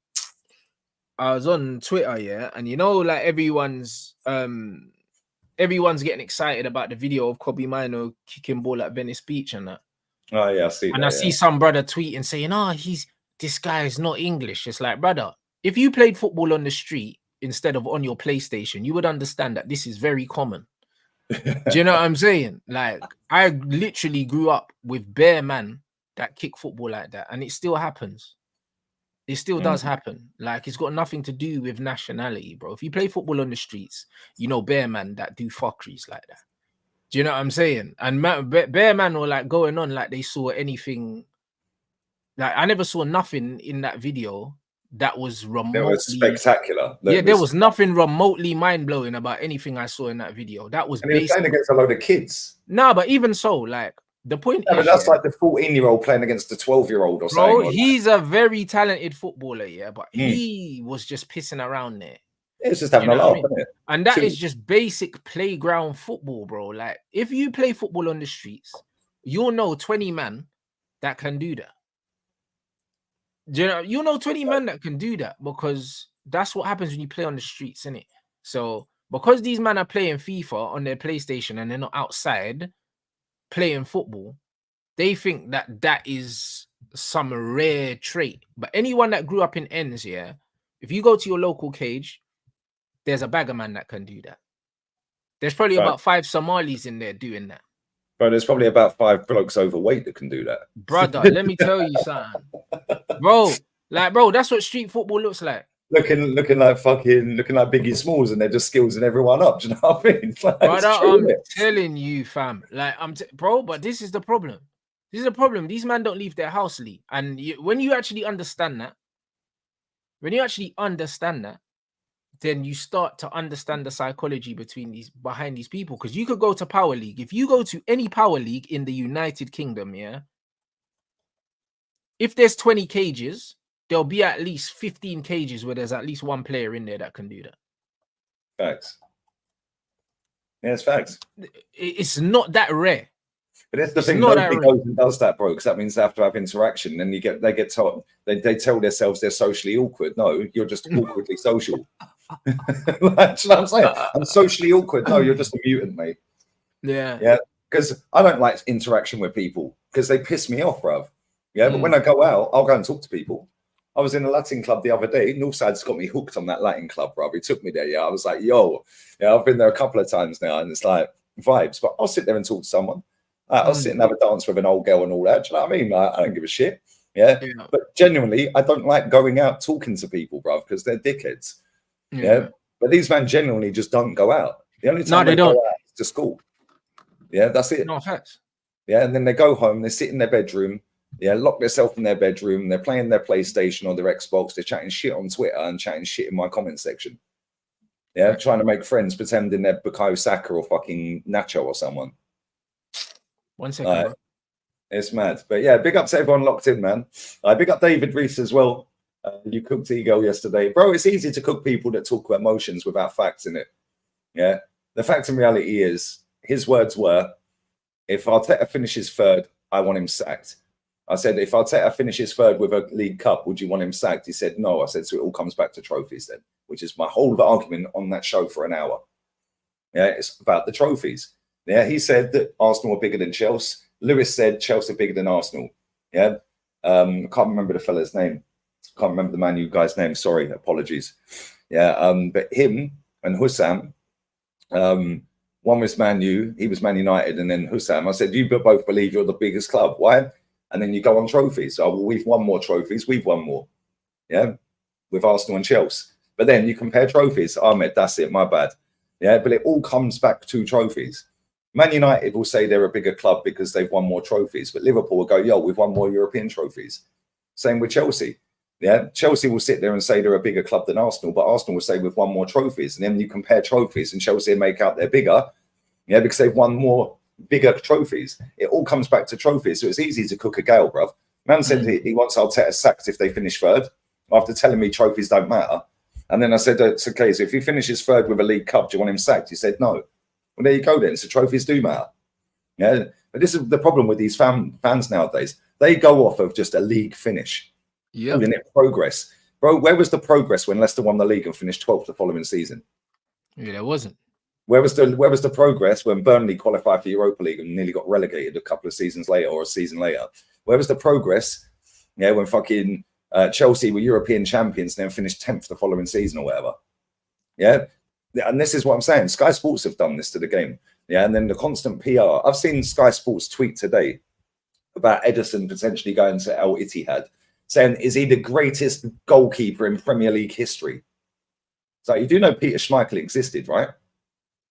Twitter, yeah, and you know, like, everyone's getting excited about the video of Kobe Mino kicking ball at Venice Beach and that. Oh yeah, I see. And I see some brother tweeting saying, this guy is not English. It's like, brother, if you played football on the street instead of on your PlayStation, you would understand that this is very common. Do you know what I'm saying? Like, I literally grew up with bare man that kick football like that, and it still happens. It still does happen. Like, it's got nothing to do with nationality, bro. If you play football on the streets, you know bare man that do fuckeries like that. Do you know what I'm saying? And bare man were like going on like they saw anything. Like, I never saw nothing in that video that was remotely... That was spectacular. There was nothing remotely mind-blowing about anything I saw in that video. That was based... playing against a load of kids. No, but even so, like, The point Yeah, but is, that's yeah, like the 14-year-old playing against the 12-year-old or bro, something. Or he's a very talented footballer, yeah, but like, he was just pissing around there. it's just You having a know what I laugh, mean? isn't it? And that is just basic playground football, bro. Like, if you play football on the streets, you'll know 20 man that can do that. Do you know 20 men that can do that, because that's what happens when you play on the streets, innit? So because these men are playing FIFA on their PlayStation and they're not outside playing football, they think that that is some rare trait. But anyone that grew up in ends, yeah, if you go to your local cage, there's a bagger man that can do that. There's probably Right. about 5 Somalis in there doing that. Bro, there's probably about 5 blokes overweight that can do that. Brother, let me tell you something. Bro, that's what street football looks like. Looking like Biggie Smalls, and they're just skillsing everyone up. Do you know what I mean? Like, Brother, true, I'm telling you, fam. Like, bro, but this is the problem. This is the problem. These men don't leave their house, Lee. And when you actually understand that, then you start to understand the psychology behind these people. Because you could go to Power League. If you go to any Power League in the United Kingdom, yeah, if there's 20 cages, there'll be at least 15 cages where there's at least one player in there that can do that. Facts. Yeah, it's facts. It's not that rare. But that's the thing. Nobody goes and does that, bro, because that means they have to have interaction. And they get told, they tell themselves they're socially awkward. No, you're just awkwardly social. That's what I'm saying. I'm socially awkward. No, you're just a mutant, mate. Yeah. Yeah. Because I don't like interaction with people because they piss me off, bruv. Yeah. But when I go out, I'll go and talk to people. I was in a Latin club the other day. Northside's got me hooked on that Latin club, bruv. He took me there. Yeah. I was like, yo, yeah, I've been there a couple of times now, and it's like vibes. But I'll sit there and talk to someone. I'll sit and have a dance with an old girl and all that. Do you know what I mean? I don't give a shit. Yeah. But genuinely, I don't like going out talking to people, bruv, because they're dickheads. Yeah. But these men genuinely just don't go out. The only time they go out is to school. Yeah, that's it. No facts. Yeah, and then they go home, they sit in their bedroom, yeah, lock themselves in their bedroom, they're playing their PlayStation or their Xbox, they're chatting shit on Twitter and chatting shit in my comment section. Yeah, trying to make friends, pretending they're Bukayo Saka or fucking Nacho or someone. 1 second, bro. It's mad. But yeah, big up to everyone locked in, man. Big up David Reese as well. You cooked Ego yesterday. Bro, it's easy to cook people that talk emotions without facts in it. Yeah. The fact and reality is, his words were, if Arteta finishes third, I want him sacked. I said, if Arteta finishes third with a League Cup, would you want him sacked? He said, no. I said, so it all comes back to trophies then, which is my whole argument on that show for an hour. Yeah, it's about the trophies. Yeah, he said that Arsenal are bigger than Chelsea. Lewis said Chelsea are bigger than Arsenal. Yeah. I can't remember the fella's name. Can't remember the Man U guy's name. Sorry, apologies. Yeah, but him and Hussam, one was Man U, he was Man United, and then Hussam. I said, you both believe you're the biggest club. Why? And then you go on trophies. Oh, well, we've won more trophies. We've won more. Yeah, with Arsenal and Chelsea. But then you compare trophies. Ahmed, that's it. My bad. Yeah, but it all comes back to trophies. Man United will say they're a bigger club because they've won more trophies. But Liverpool will go, yo, we've won more European trophies. Same with Chelsea. Yeah, Chelsea will sit there and say they're a bigger club than Arsenal, but Arsenal will say we've won more trophies. And then you compare trophies and Chelsea make out they're bigger, yeah, because they've won more bigger trophies. It all comes back to trophies. So it's easy to cook a gale, bruv. Man said he wants Arteta sacked if they finish third, after telling me trophies don't matter. And then I said, it's okay, so if he finishes third with a League Cup, do you want him sacked? He said, no. Well, there you go then. So trophies do matter. Yeah, but this is the problem with these fans nowadays. They go off of just a league finish. Yeah, calling it progress, bro. Where was the progress when Leicester won the league and finished 12th the following season? Yeah, there wasn't. Where was the progress when Burnley qualified for Europa League and nearly got relegated a couple of seasons later or a season later? Where was the progress? Yeah, when fucking Chelsea were European champions and then finished 10th the following season or whatever. Yeah, and this is what I'm saying. Sky Sports have done this to the game. Yeah, and then the constant PR. I've seen Sky Sports tweet today about Edison potentially going to Al Ittihad, saying, is he the greatest goalkeeper in Premier League history? So you do know Peter Schmeichel existed, right?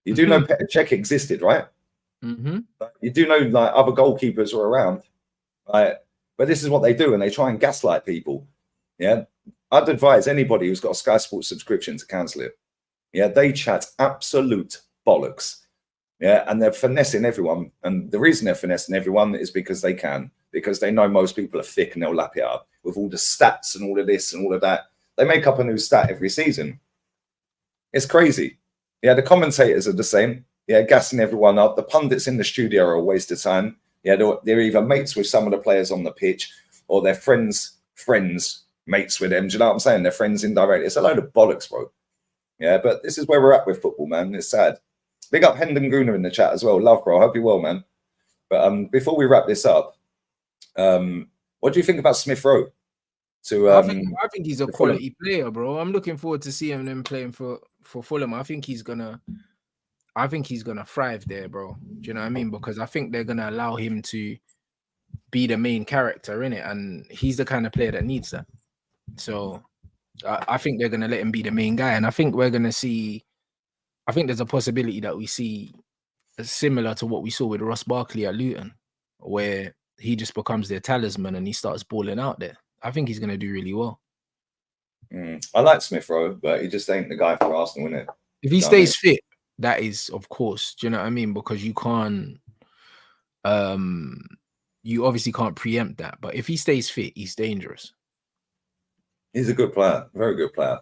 You do know Petr Cech existed, right? You do know like other goalkeepers were around, right? But this is what they do, and they try and gaslight people. Yeah, I'd advise anybody who's got a Sky Sports subscription to cancel it. Yeah, they chat absolute bollocks. Yeah, and they're finessing everyone. And the reason they're finessing everyone is because they can, because they know most people are thick and they'll lap it up with all the stats and all of this and all of that. They make up a new stat every season. It's crazy. Yeah, the commentators are the same. Yeah, gassing everyone up. The pundits in the studio are a waste of time. Yeah, they're either mates with some of the players on the pitch or they're friends, mates with them. Do you know what I'm saying? They're friends indirectly. It's a load of bollocks, bro. Yeah, but this is where we're at with football, man. It's sad. Big up Hendon Guna in the chat as well. Love, bro. I hope you're well, man. But before we wrap this up, what do you think about Smith Rowe? I think he's a quality player, bro. I'm looking forward to seeing him playing for Fulham. I think he's gonna thrive there, bro. Do you know what I mean? Because I think they're gonna allow him to be the main character in it, and he's the kind of player that needs that. So I think they're gonna let him be the main guy, and I think we're gonna see. I think there's a possibility that we see similar to what we saw with Ross Barkley at Luton, where he just becomes their talisman and he starts balling out there. I think he's going to do really well. I like Smith Rowe, but he just ain't the guy for Arsenal, isn't it? If he stays fit, that is, of course. Do you know what I mean? Because you can't, you obviously can't preempt that. But if he stays fit, he's dangerous. He's a good player, very good player.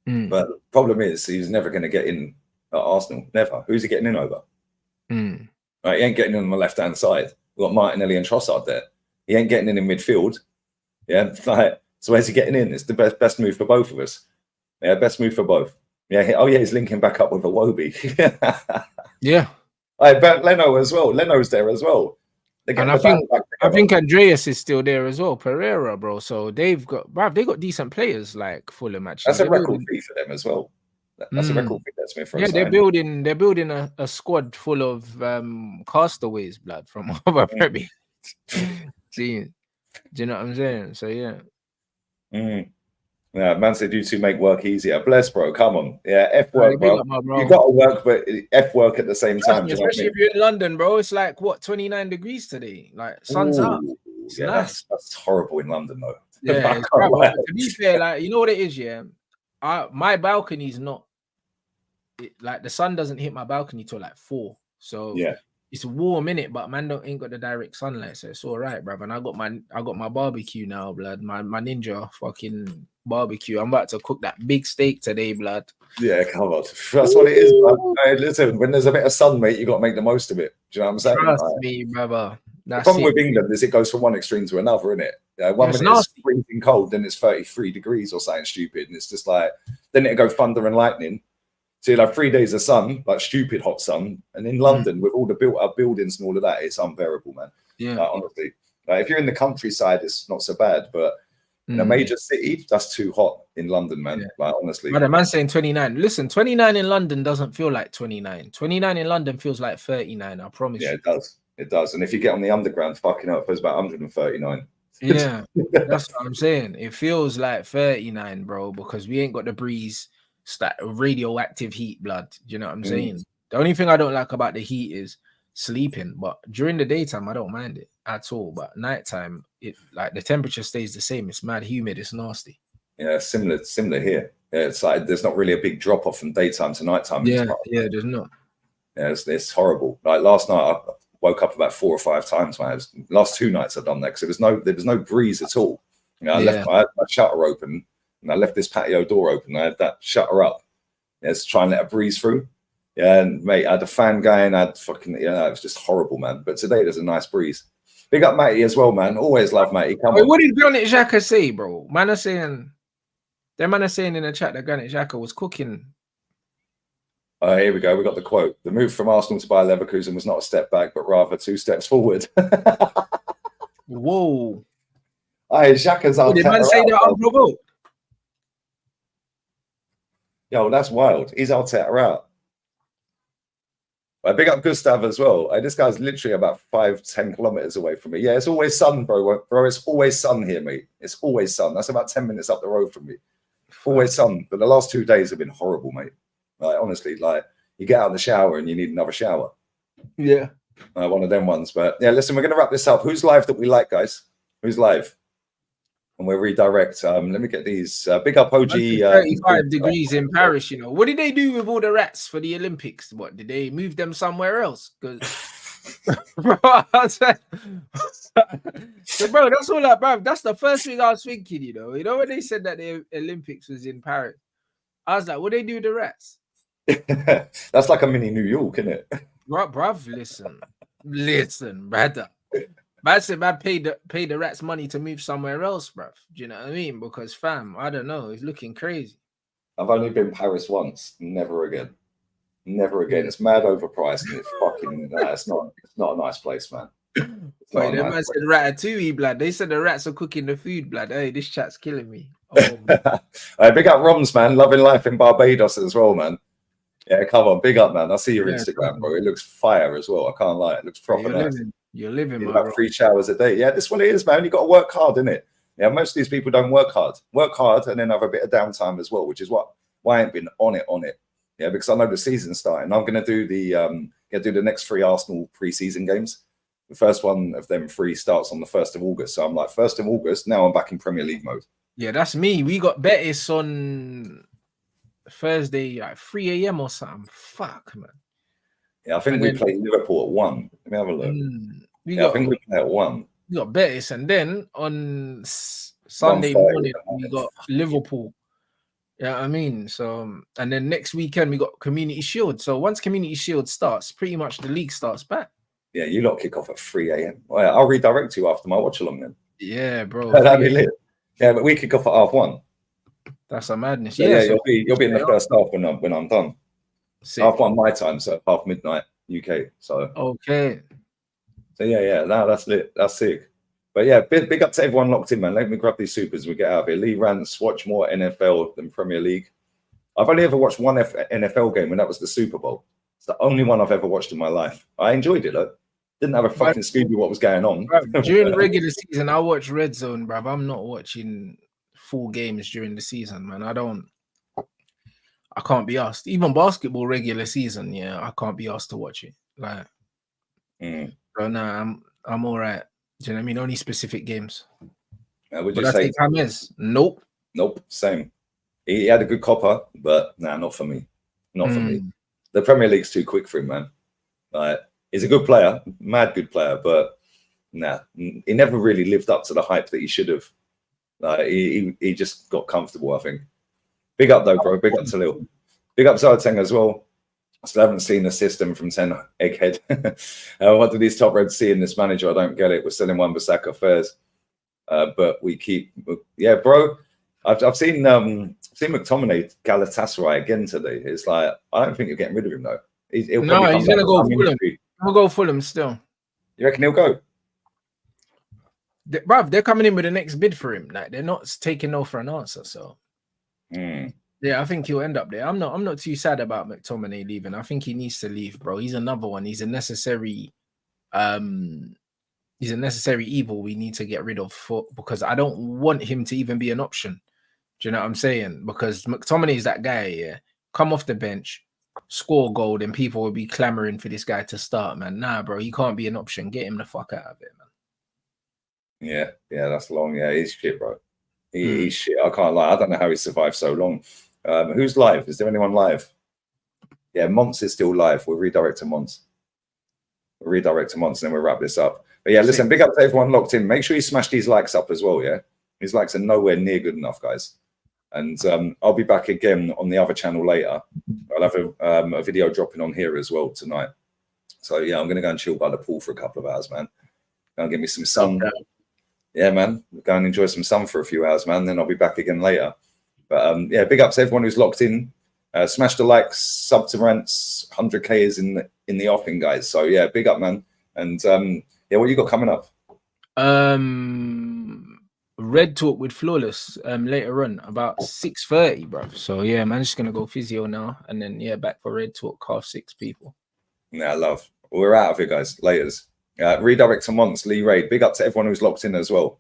But the problem is he's never going to get in at Arsenal. Never. Who's he getting in over? Right, he ain't getting in on the left-hand side. We've got Martinelli and Trossard there. He ain't getting in midfield. Yeah, like, so where's he getting in? It's the best move for both of us. Yeah, best move for both. Yeah. Oh yeah, he's linking back up with Iwobi. Yeah. But Leno as well. Leno's there as well. And I think Andreas is still there as well. Pereira, bro. So they got decent players like Fulham. Actually, that's a record fee for them as well. That's a record fee. That's me for they're building a squad full of castaways, blood, from other Premier teams. Do you know what I'm saying? So yeah. Yeah, man said you two make work easier. Bless, bro. Come on. Yeah, F work, bro. You got to work, but F work at the same time. Especially if you're in London, bro. It's like, what, 29 degrees today? Like, sun's up. Yeah, nice. That's horrible in London, though. Yeah, to be fair, like, you know what it is, yeah? My balcony's not, like, the sun doesn't hit my balcony till like 4. So yeah, it's warm in it, but man ain't got the direct sunlight, so it's all right, bruv. And I got my barbecue now, blood. My ninja fucking barbecue. I'm about to cook that big steak today, blood. Yeah, come on. That's what it is, blood. Hey, listen, when there's a bit of sun, mate, you got to make the most of it. Do you know what I'm saying? Trust me, brother. The problem with England is it goes from one extreme to another, isn't it? One minute it's freezing cold, then it's 33 degrees or something stupid, and it's just like, then it'll go thunder and lightning. So you'll have 3 days of sun, like stupid hot sun. And in London, with all the built-up buildings and all of that, it's unbearable, man. Yeah. Honestly. If you're in the countryside, it's not so bad. But in a major city, that's too hot in London, man. Yeah. Like, honestly. But the man's saying 29. Listen, 29 in London doesn't feel like 29. 29 in London feels like 39, I promise you. Yeah, it does. It does. And if you get on the underground, fucking hell, it feels about 139. Yeah, that's what I'm saying. It feels like 39, bro, because we ain't got the breeze. It's that radioactive heat, blood. Do you know what I'm saying? The only thing I don't like about the heat is sleeping, but during the daytime I don't mind it at all. But nighttime, it like the temperature stays the same. It's mad humid. It's nasty. Yeah, similar here. Yeah, it's like there's not really a big drop off from daytime to nighttime. Yeah, there's not. Yeah, it's horrible. Like last night, I woke up about 4 or 5 times. Man, last 2 nights I've done that because there was no breeze at all. You know, I left my shutter open. And I left this patio door open. I had that shutter up. Let's try and let a breeze through. Yeah, and mate, I had a fan going. I had fucking, it was just horrible, man. But today there's a nice breeze. Big up Matty as well, man. Always love Matty. Come on. What did Granit Xhaka say, bro? Man are saying in the chat that Granit Xhaka was cooking. Here we go. We got the quote. The move from Arsenal to Bayer Leverkusen was not a step back, but rather 2 steps forward. Whoa. Hey, Xhaka's out. Did man say that unprovoked? Yo, that's wild. He's Arteta out. I big up Gustav as well. This guy's literally about 5-10 kilometers away from me. Yeah, it's always sun, bro. Bro, it's always sun here, mate. It's always sun. That's about 10 minutes up the road from me. Always sun. But the last 2 days have been horrible, mate. Like, honestly, like, you get out of the shower and you need another shower. Yeah. One of them ones. But yeah, listen, we're going to wrap this up. Who's live that we like, guys? Who's live? and we'll redirect. Let me get these. Big up OG. 35 degrees in Paris, you know. What did they do with all the rats for the Olympics? What did they move them somewhere else? Because bro, so, bro, that's all that, bro. That's the first thing I was thinking, you know. You know, when they said that the Olympics was in Paris, I was like, what they do with the rats? That's like a mini New York, isn't it? Bruv, listen, brother. Man said man pay the rats money to move somewhere else, bruv. Do you know what I mean? Because fam, I don't know, it's looking crazy. I've only been Paris once, never again. Never again. It's mad overpriced and it's fucking it's not a nice place, man. Wait, that man said ratatouille, blood. They said the rats are cooking the food, blood. Hey, this chat's killing me. Oh, big up Roms, man. Loving life in Barbados as well, man. Yeah, come on, big up, man. I see your Instagram, bro. It looks fire as well. I can't lie. It looks proper nice. You're living, about 3 showers a day. Yeah, this one it is, man. You got to work hard, innit? Yeah, most of these people don't work hard. Work hard and then have a bit of downtime as well, which is why I ain't been on it. Yeah, because I know the season's starting. I'm gonna do the next 3 Arsenal pre-season games. The first one of them 3 starts on the 1st of August. So I'm like, 1st of August. Now I'm back in Premier League mode. Yeah, that's me. We got Betis on Thursday at 3 a.m. or something. Fuck, man. Yeah, I think we play Liverpool at 1. Let me have a look. I think we play at 1. We got Betis, and then on Sunday morning we got Liverpool. Yeah, I mean, so and then next weekend we got Community Shield. So once Community Shield starts, pretty much the league starts back. Yeah, you lot kick off at 3 a.m. Well, I'll redirect you after my watch along then. Yeah, bro. That'd be lit. Yeah, but we kick off at 1:30. That's a madness. So, yeah, you'll be in the first half when I'm done. Sick. 1:30 my time, so half midnight UK. So okay. So yeah. No, that's lit. That's sick. But yeah, big up to everyone locked in, man. Let me grab these supers. We get out of here. Lee rants. Watch more NFL than Premier League. I've only ever watched one NFL game, and that was the Super Bowl. It's the only one I've ever watched in my life. I enjoyed it. Look. Didn't have a fucking Scooby what was going on. During the regular season, I watch Red Zone, bruv. I'm not watching full games during the season, man. I can't be asked. Even basketball regular season, yeah, I can't be asked to watch it. Like, so nah, I'm all right. Do you know what I mean? Only specific games. Would you say James? Nope. Same. He had a good copper, but nah, not for me. Not for me. The Premier League's too quick for him, man. Like, he's a good player, mad good player, but nah, he never really lived up to the hype that he should have. He just got comfortable, I think. Big up though, bro. Big up to Lil. Big up to Zoteng as well. I still haven't seen the system from 10 Egghead. What do these top reds see in this manager? I don't get it. We're selling Wan-Bissaka fares, but we keep. Yeah, bro. I've seen McTominay Galatasaray again today. It's like I don't think you're getting rid of him though. He's gonna go Fulham. He'll go Fulham still. You reckon he'll go? Bruv, they're coming in with the next bid for him. Like they're not taking no for an answer. So yeah, I think he'll end up there. I'm not too sad about McTominay leaving. I think he needs to leave, bro. He's another one. He's a necessary evil we need to get rid of because I don't want him to even be an option. Do you know what I'm saying? Because McTominay is that guy, yeah. Come off the bench, score goal, and people will be clamoring for this guy to start, man. Nah, bro, he can't be an option. Get him the fuck out of it, man. Yeah, that's long. Yeah, he's shit, bro. He's shit. I can't lie. I don't know how he survived so long. Who's live? Is there anyone live? Yeah, Monts is still live. We'll redirect to Monts. And then we'll wrap this up. But yeah, listen, big up to everyone locked in. Make sure you smash these likes up as well, yeah? These likes are nowhere near good enough, guys. And I'll be back again on the other channel later. I'll have a video dropping on here as well tonight. So yeah, I'm going to go and chill by the pool for a couple of hours, man. Go and get me some sun. Yeah, man. Go and enjoy some sun for a few hours, man. Then I'll be back again later. But yeah, big ups to everyone who's locked in. Smash the likes, sub to rants. 100K is in the offing, guys. So yeah, big up, man. And yeah, what you got coming up? Red Talk with Flawless later on about 6:30, bro. So yeah, man, just gonna go physio now, and then yeah, back for Red Talk 6:30, people. Yeah, love. We're out of here, guys. Laters. Redirect to Monts, Lee Raid. Big up to everyone who's locked in as well.